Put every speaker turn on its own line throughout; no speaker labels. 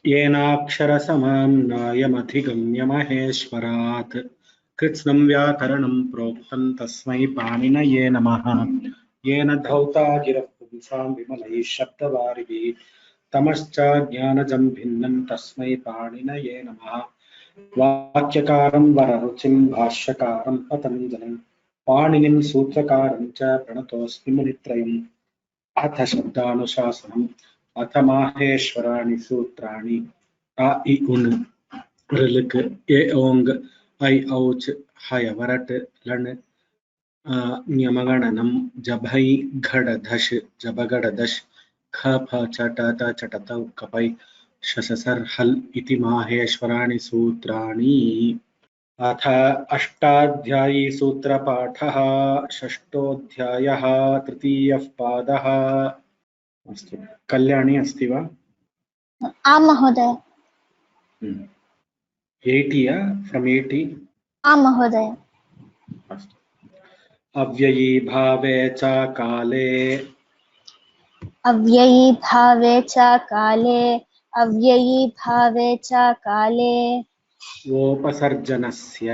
येनाक्षरसमन्वयमधिगम्य महेश्वरात् कृत्स्नं व्याकरणं प्रोक्तं तस्मै पाणिनये नमः। येन धौता गिरः पुंसां विमलैः शब्दवारिभिः तमश्चाज्ञानजं भिन्नं तस्मै पाणिनये नमः। वाक्यकारं वररुचिं भाष्यकारं पतञ्जलिं पाणिनिं सूत्रकारं च प्रणतोऽस्मि मुनित्रयम्। अथ शब्दानुशासनम् अथ माहेश्वराणि सूत्राणि अ इ उन् ऋलृक् ए ओङ् ऐ औच् हय वरट् लण् ञमगणनं जभै घडधश् जबगडदश् ख फ च ट त च ट त कपै शससर् हल् इति माहेश्वराणि सूत्राणि। अथ अष्टाध्यायी सूत्रपाठः षष्ठोऽध्यायः तृतीयः पादः। अस्तु, कल्याणी अस्ति वा?
आम् महोदय।
80 फ्रॉम 80?
आम् महोदय।
अस्तु। अव्ययी भावे च काले
अव्ययी भावे च काले अव्ययी भावे च काले
वोपसर्जनस्य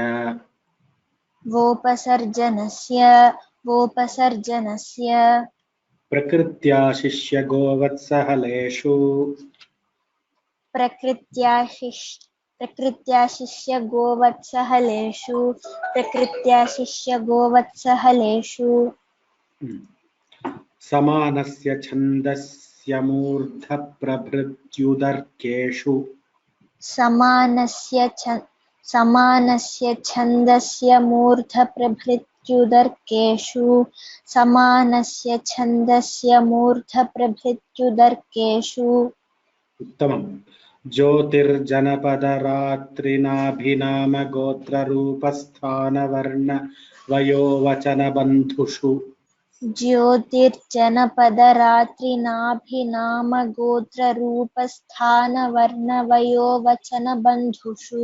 वोपसर्जनस्य
प्रकृत्या शिष्य गोवत्सहलेषु
प्रकृत्या शिष्य गोवत्सहलेषु
समानस्य छन्दस्य मूर्धप्रभृत्युदर्केषु
समानस्य छन्दस्य मूर्धप्रभृत्युदर्केषु
उत्तमम्। ज्योतिर्जनपदरात्रिनाभिनाम गोत्ररूपस्थानवर्ण वयोवचनबन्धुषु
ज्योतिर्जनपदरात्रिनाभिनाम गोत्ररूपस्थानवर्णवयोवचनबन्धुषु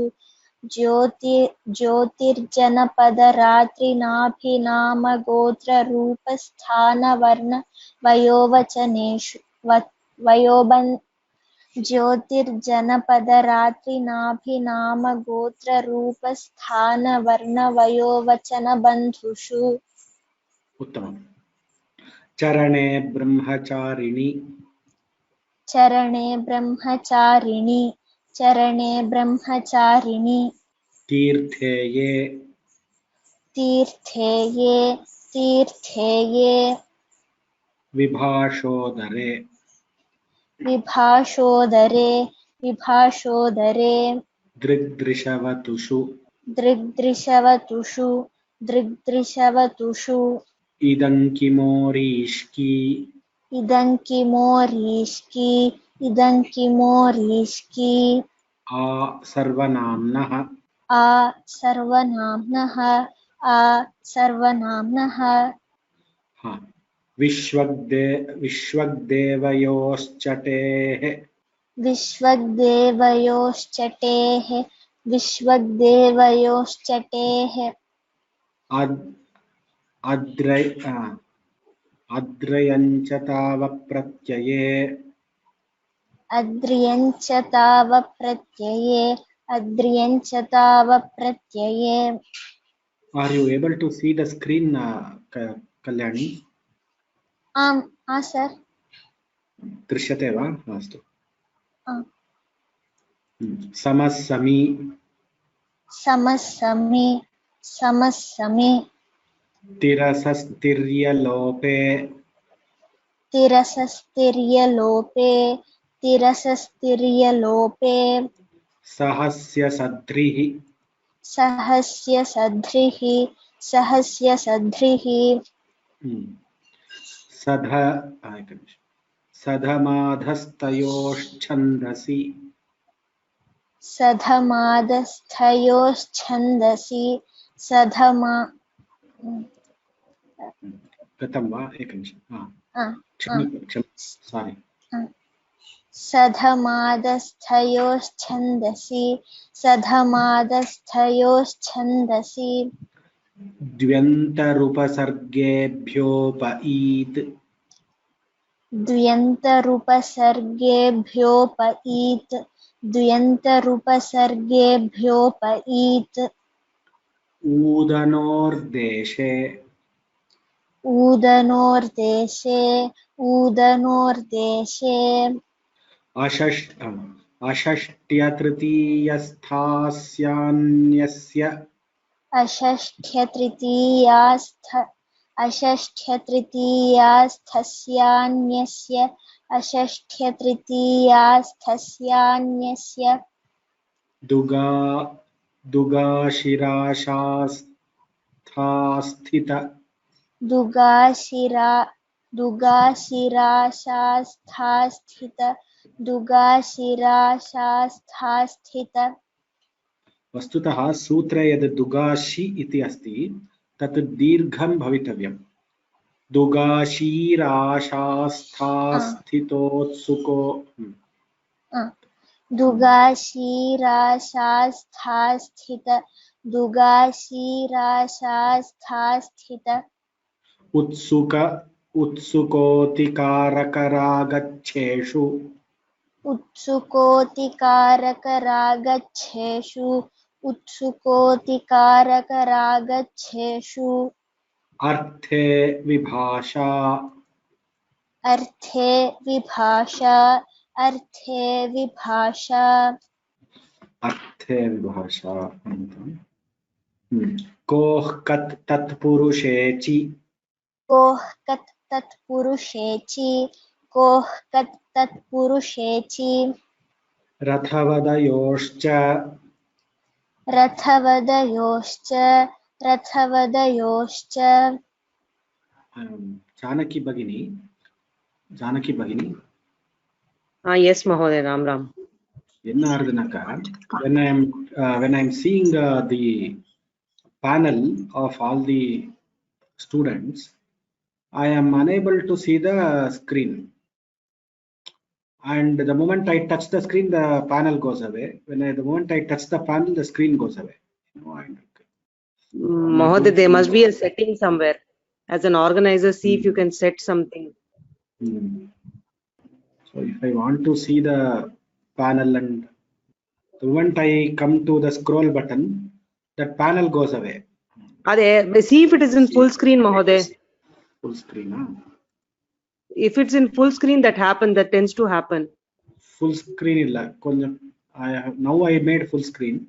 ज्योतिर्जनपदरात्रिनाभिनाम गोत्ररूपस्थानवर्णवयोवचनेषु ज्योतिर्जनपदरात्रिनाभिनाम गोत्ररूपस्थानवर्णवयोवचनबन्धुषु।
उत्तमम्। चरणे ब्रह्मचारिणि तीर्थेये विभाषोदरे दृग्दृशवतुषु इदङ्किमोरीष्की आ सर्वनाम्नः विश्वग्देवयोश्चटेः अद्रयञ्च
तावप्रत्यये।
Are you able to see the screen, Kalyani?
सर।
दृश्यते वा? अस्तु। समस्समि तिरसस्तिर्यलोपे सहस्य सद्रिः सधमाधस्तयोश्छन्दसि गतं वा? एकनिमिषम्। सारी।
सधमादस्थयोश्छन्दसि
द्व्यन्तरुपसर्गेभ्योपईत्
द्व्यन्तरूपसर्गेभ्योपईत्
ऊदनोर्देशे
ऊदनोर्देशे
अषष्ट्यतृतीयस्थास्यान्यस्य
अषष्ट्यतृतीयास्थस्यान्यस्य
दुगाशिराशास्थास्थित
दुगाशिराशास्थास्थित
वस्तुतः सूत्रे यद् दुगाशि इति अस्ति तत् दीर्घं भवितव्यम् दुगाशीराशास्थास्थितोत्सुको
दुगाशिराशास्थास्थित
उत्सुकोतिकारकरागच्छेषु
उत्सुकोतिकारकरागच्छेषु
अर्थे विभाषा कोः कत् तत्पुरुषेचि
कोः कत् तत्पुरुषेचि
रथवदयोश्च जानकी भगिनी
Yes, Mahoday, Ram Ram.
when I'm seeing the panel of all the students, I am unable to see the screen, and the moment I touch the screen, the panel goes away. The moment I touch the panel, the screen goes away.
Mahoday, there must be a setting somewhere. As an organizer, see if you can set something.
So if I want to see the panel, and the moment I come to the scroll button, that panel goes away.
See if it is in full screen, Mahoday.
Full screen, huh?
If it's in full screen, that tends to happen.
Full screen illa. Now I made full screen.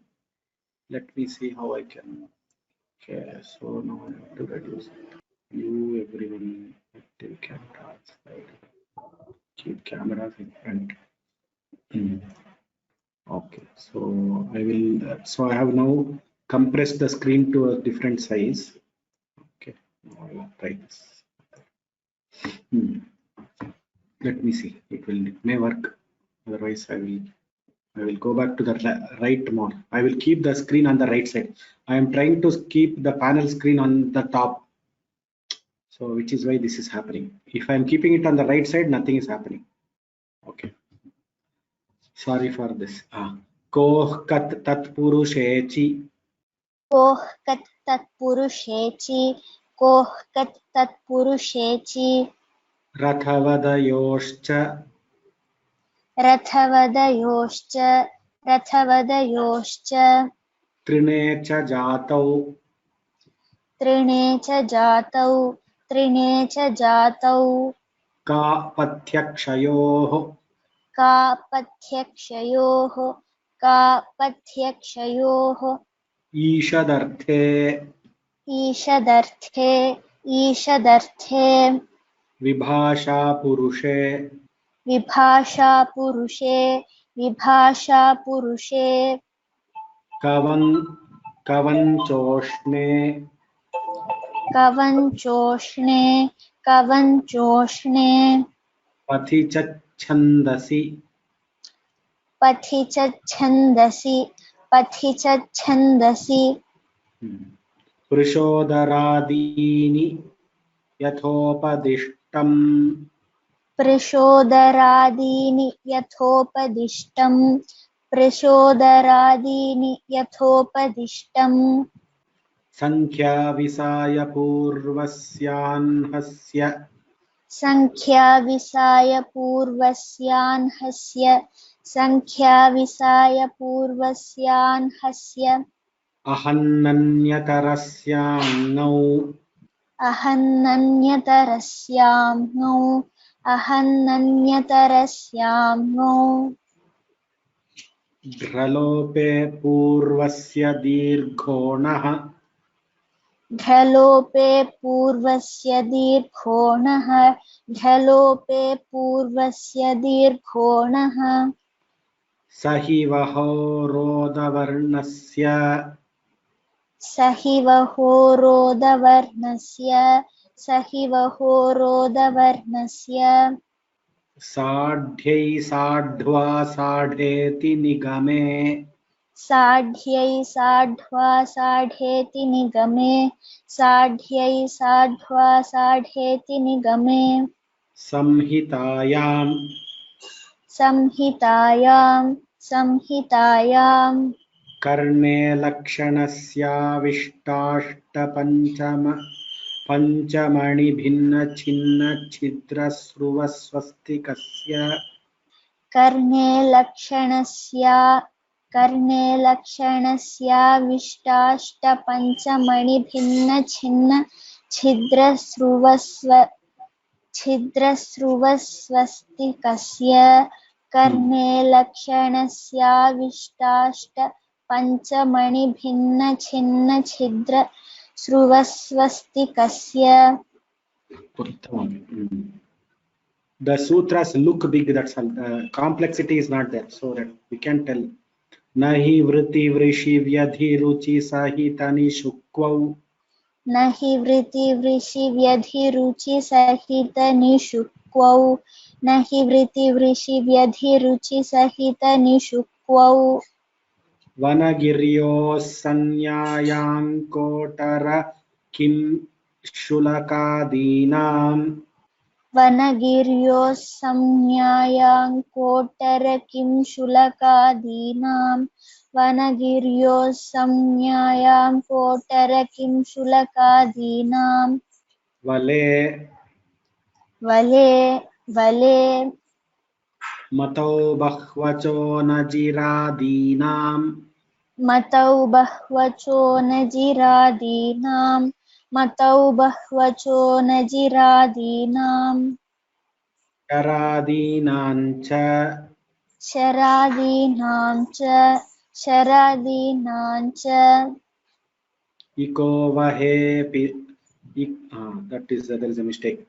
Let me see how I can. Okay, so now I have to reduce it. View everyone, active camera slide. Keep cameras in front. Okay, so I will. So I have now compressed the screen to a different size. Okay, now I will try this. Let me see. It may work. Otherwise, I will go back to the right more. I will keep the screen on the right side. I am trying to keep the panel screen on the top. So which is why this is happening. If I am keeping it on the right side, nothing is happening. Okay. Sorry for this. Koh kat tatpurushechi.
कोः कत् तत्पुरुषेचि
रथवदयोश्च त्रिणे च जातौ कापथ्यक्षयोः ईषदर्थे विभाषा पुरुषे कवञ्चोष्णे पथि च छन्दसि पृषोदरादीनि यथोपदिष्टम् संख्याविसाय पूर्वस्यान्हस्य
संख्या विसाय पूर्वस्यान्हस्य
अहन्नन्यतरस्याङ्नौ
अहन्नन्यतरस्याम्नौ
ढ्रलोपे पूर्वस्य दीर्घोणः
ढलोपे पूर्वस्य दीर्घोणः ढलोपे पूर्वस्य दीर्घोणः
सहिवहोरोदवर्णस्य
सहिवहोरोदवर्णस्य
साढ्यै साढ्वा साढेति निगमे
साढ्यै साढ्वा साढेति निगमे साढ्यै साढ्वा साढेति निगमे
संहितायाम्
संहितायां
कर्णे लक्षणस्याविष्टाष्टपञ्चम पञ्चमणिभिन्नछिन्नछिद्रस्रुवस्वस्तिकस्य
कर्णे लक्षणस्याविष्टाष्टपञ्चमणिभिन्नछिन्न छिद्रस्रुवस्वस्तिकस्य कर्णे लक्षणस्याविष्टाष्टपञ्चमणिभिन्नछिन्न छिद्रस्रुवस्वस्तिकस्य.
The sutras look big, that's all. Complexity is not there, so that we can tell. Nahi vritti vrishi vyadhi ruchi sahitani shukvau.
नहि वृत्ति वृषि व्यधि रुचि सहित निषुक्वौ नहि वृत्ति वृषि व्यधि रुचि सहित निषुक्वौ
वनगिर्योः संज्ञायाङ्कोटर किं शुलकादीनाम्
वनगिर्योः संज्ञायां कोटर किं शुलकादीनां वनगिर्योः संज्ञायां कोटर किं शुलकादीनां
वले
वले
मतौ बह्वचो नजिरादीनाम्
मतौ बह्वचो नजिरादीनां मतौ बह्वचो नजिरादीनां शरादीनां च
इको वहेपि that is there is a mistake.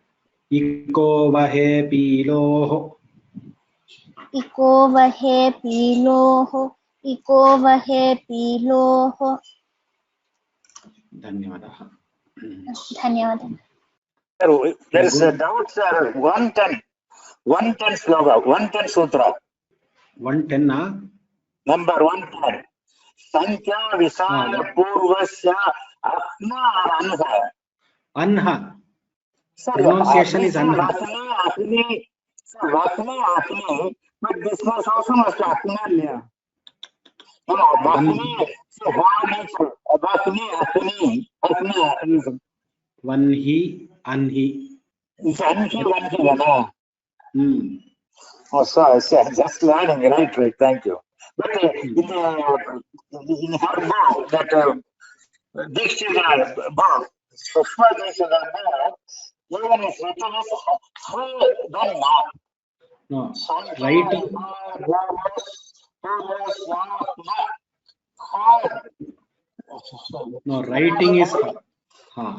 इको वहे पीलोः
इको वहे पीलोः
धन्यवादः.
धन्यवादः.
There is a doubt, sir. 110 sloka, 110 sutra.
110 na?
Number 110. Sankhya Visaya Purvasya Atma Anha.
Anha.
Sir,
Pronunciation is Anha.
Vakne, but this was also must Atma liya. No, Vakne, so Vakne, Atni.
Vanhi, Anhi.
It's Anhi, no? Oh, sorry, just learning, right, thank you. But in her book, that Dictionary book, Pushpa Dictionary book, even is written as then not.
No, writing. No,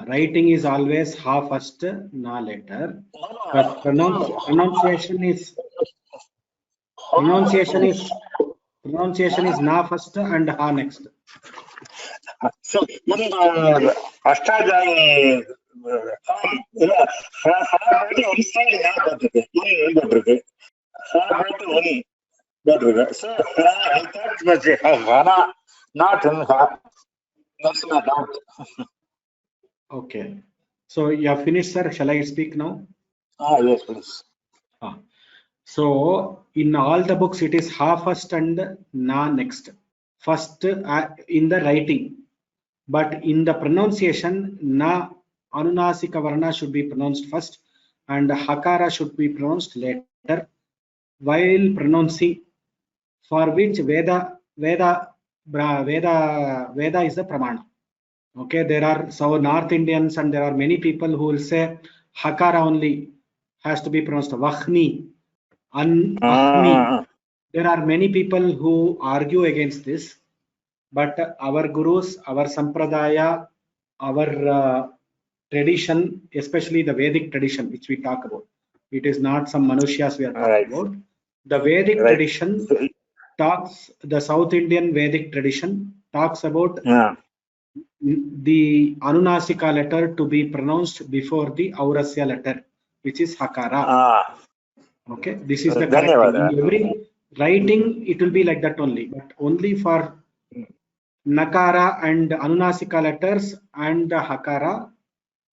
writing is always ha first, na later. But pronunciation is na first and ha next.
So in Ashtadhyayi, so I thought it was Hana, not in Ha. That's my doubt.
Okay. So you have finished, sir. Shall I speak now?
Yes, please.
So in all the books, it is ha first and na next. First in the writing, but in the pronunciation, na anunasika varna should be pronounced first, and hakara should be pronounced later. While pronouncing for which Veda is the pramana. Okay, there are so North Indians and there are many people who will say Hakara only has to be pronounced Vahni, Ahni. There are many people who argue against this, but our gurus, our sampradaya, our tradition, especially the Vedic tradition, which we talk about, it is not some Manushas we are talking about. The Vedic tradition talks, the South Indian Vedic tradition talks about the Anunasika letter to be pronounced before the Aurasya letter, which is Hakara. Okay, this is the correct thing. In every writing, it will be like that only, but only for Nakara and Anunasika letters and the Hakara,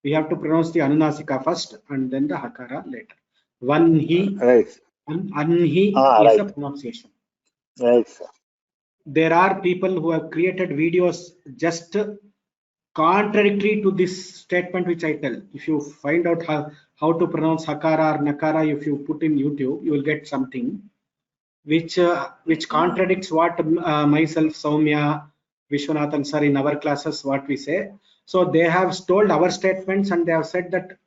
we have to pronounce the Anunasika first and then the Hakara later. Vanhi and Anhi is the pronunciation.
Right, sir.
There are people who have created videos just contradictory to this statement which I tell. If you find out how to pronounce Hakara or Nakara, if you put in YouTube, you will get something which contradicts what myself, Soumya, Vishwanathan sir in our classes what we say. So they have stole our statements and they have said that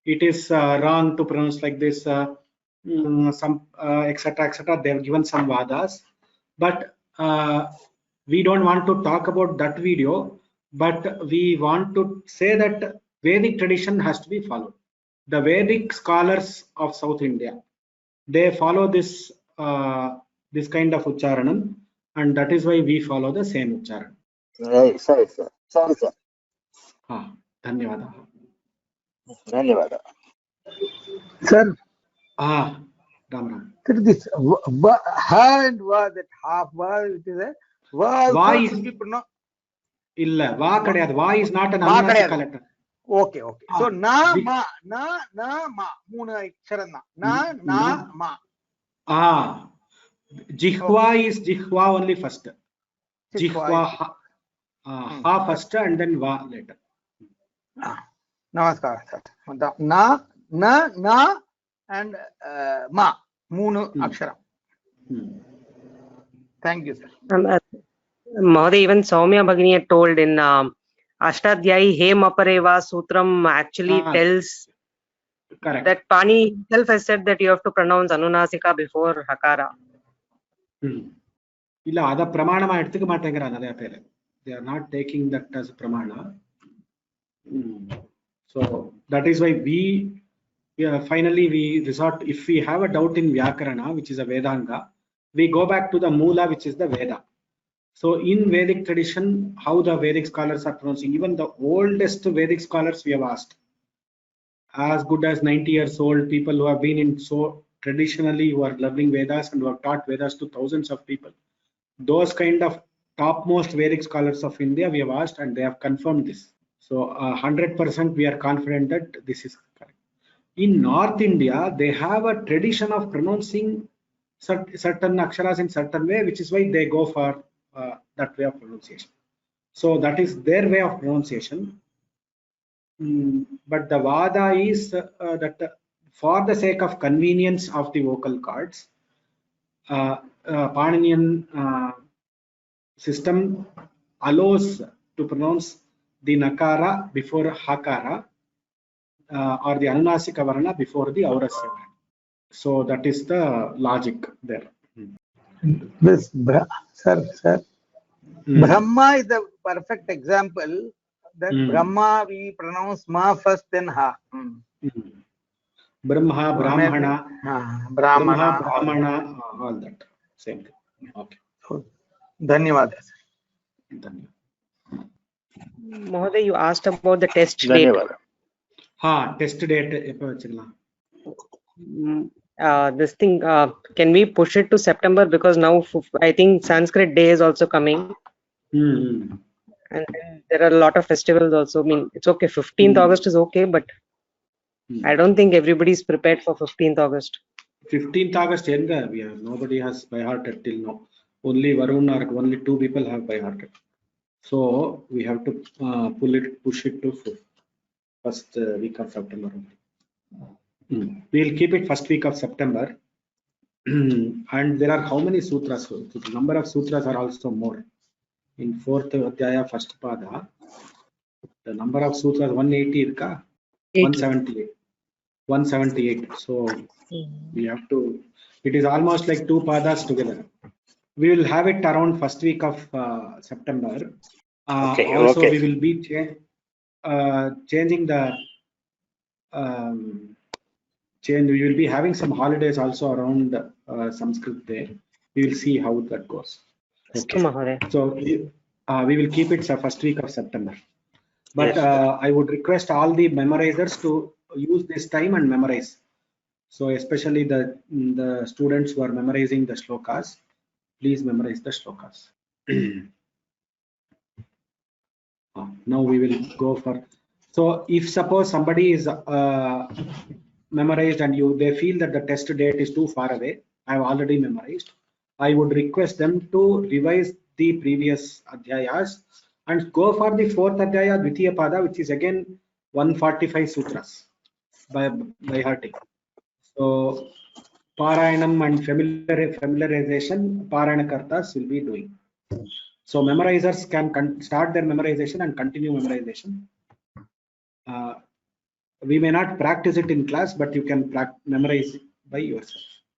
it is wrong to pronounce like this, some etc. etc. They have given some vadas, but we don't want to talk about that video. But we want to say that Vedic tradition has to be followed. The Vedic scholars of South India, they follow this this kind of ucharanam, and that is why we follow the same ucharanam.
Right, sorry, sir. Sorry, sir.
Dhanyawada.
Dhanyawada.
Sir.
Ram Ram.
Sir, this ha and va, that half va, it is a va should be pronounced.
Illa, va kadiyadu. Va is not an Anunasika letter.
Okay, okay. So na ma moonu aksharam na ma.
Jihva is Jihva only first. Jihva ha first and then va later.
Namaskar, sir. Na and ma moonu aksharam. Thank you, sir.
Mahoday, even Soumya Bhagini had told in Ashtadhyayi He Mapareva Sutram actually tells that Pani himself has said that you have to pronounce Anunasika before Hakara.
Illa ada pramanama eduthuka maatengiranga nariya pere. They are not taking that as pramana. So that is why we finally we resort, if we have a doubt in Vyakarana, which is a Vedanga, we go back to the Mula, which is the Veda. So in Vedic tradition, how the Vedic scholars are pronouncing, even the oldest Vedic scholars we have asked, as good as 90 years old people who have been in so traditionally, who are learning Vedas and who have taught Vedas to thousands of people, those kind of topmost Vedic scholars of India we have asked and they have confirmed this. So 100% we are confident that this is correct. In North India, they have a tradition of pronouncing certain aksharas in certain way, which is why they go for that way of pronunciation. So that is their way of pronunciation. But the vada is that for the sake of convenience of the vocal cords, Paninian system allows to pronounce the nakara before hakara or the anunasika varna before the aurasya varna. So that is the logic there.
This sir. Brahma is the perfect example that Brahma we pronounce ma first then ha.
Brahma, Brahmana, Brahmana, all that same thing. Okay.
Dhanyawad.
Mahoday, you asked about the test date.
Test date.
This thing, can we push it to September, because now I think Sanskrit Day is also coming. And then there are a lot of festivals also. I mean, it's okay, 15th August is okay, but I don't think everybody is prepared for 15th August.
15th August, nobody has by hearted till now. Only Varun or only 2 people have by hearted. So we have to push it to first week of September. We'll keep it first week of September. And there are how many sutras? So the number of sutras are also more. In 4th Adhyaya, first pada, the number of sutras 180 irka? 178. 178. So we have to, it is almost like 2 padas together. We will have it around first week of September. Also, we will be changing the we will be having some holidays also around Sanskrit Day. We will see how that goes. Okay. So we will keep it first week of September. But I would request all the memorizers to use this time and memorize. So especially the students who are memorizing the shlokas, please memorize the shlokas. Now we will go for. So if suppose somebody is memorized and they feel that the test date is too far away, I have already memorized, I would request them to revise the previous adhyayas and go for the 4th adhyaya Dvitiya pada, which is again 145 sutras by hearting. So Parayanam and familiarization Parayana Kartas will be doing. So memorizers can start their memorization and continue memorization. We may not practice it in class, but you can memorize by yourself.